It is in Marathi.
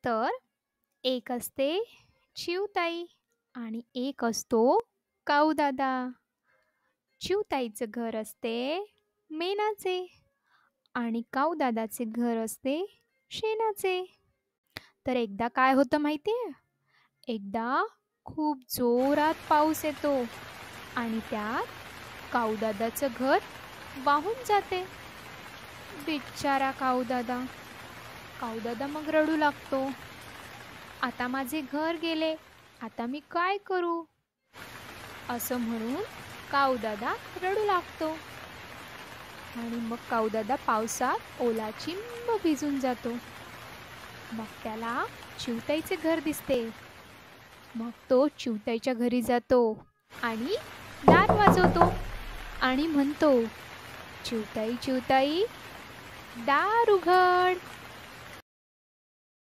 तर एक असते चिवताई आणि एक असतो काऊदादा. चिवताईचं घर असते मेणाचे आणि काऊदादाचे घर असते शेणाचे. तर एकदा काय होतं माहितीये? एकदा खूप जोरात पाऊस येतो आणि त्यात काऊदादाचं घर वाहून जाते. बिचारा काऊदादा. काऊदादा मग रडू लागतो. आता माझे घर गेले, आता मी काय करू? असं म्हणून काऊदादा रडू लागतो आणि मग काऊदादा पावसात ओलाचिंब भिजून जातो. मग त्याला चिवताईचे घर दिसते. मग तो चिवताईच्या घरी जातो आणि दार वाजवतो आणि म्हणतो, चिवताई चिवताई, दार उघड.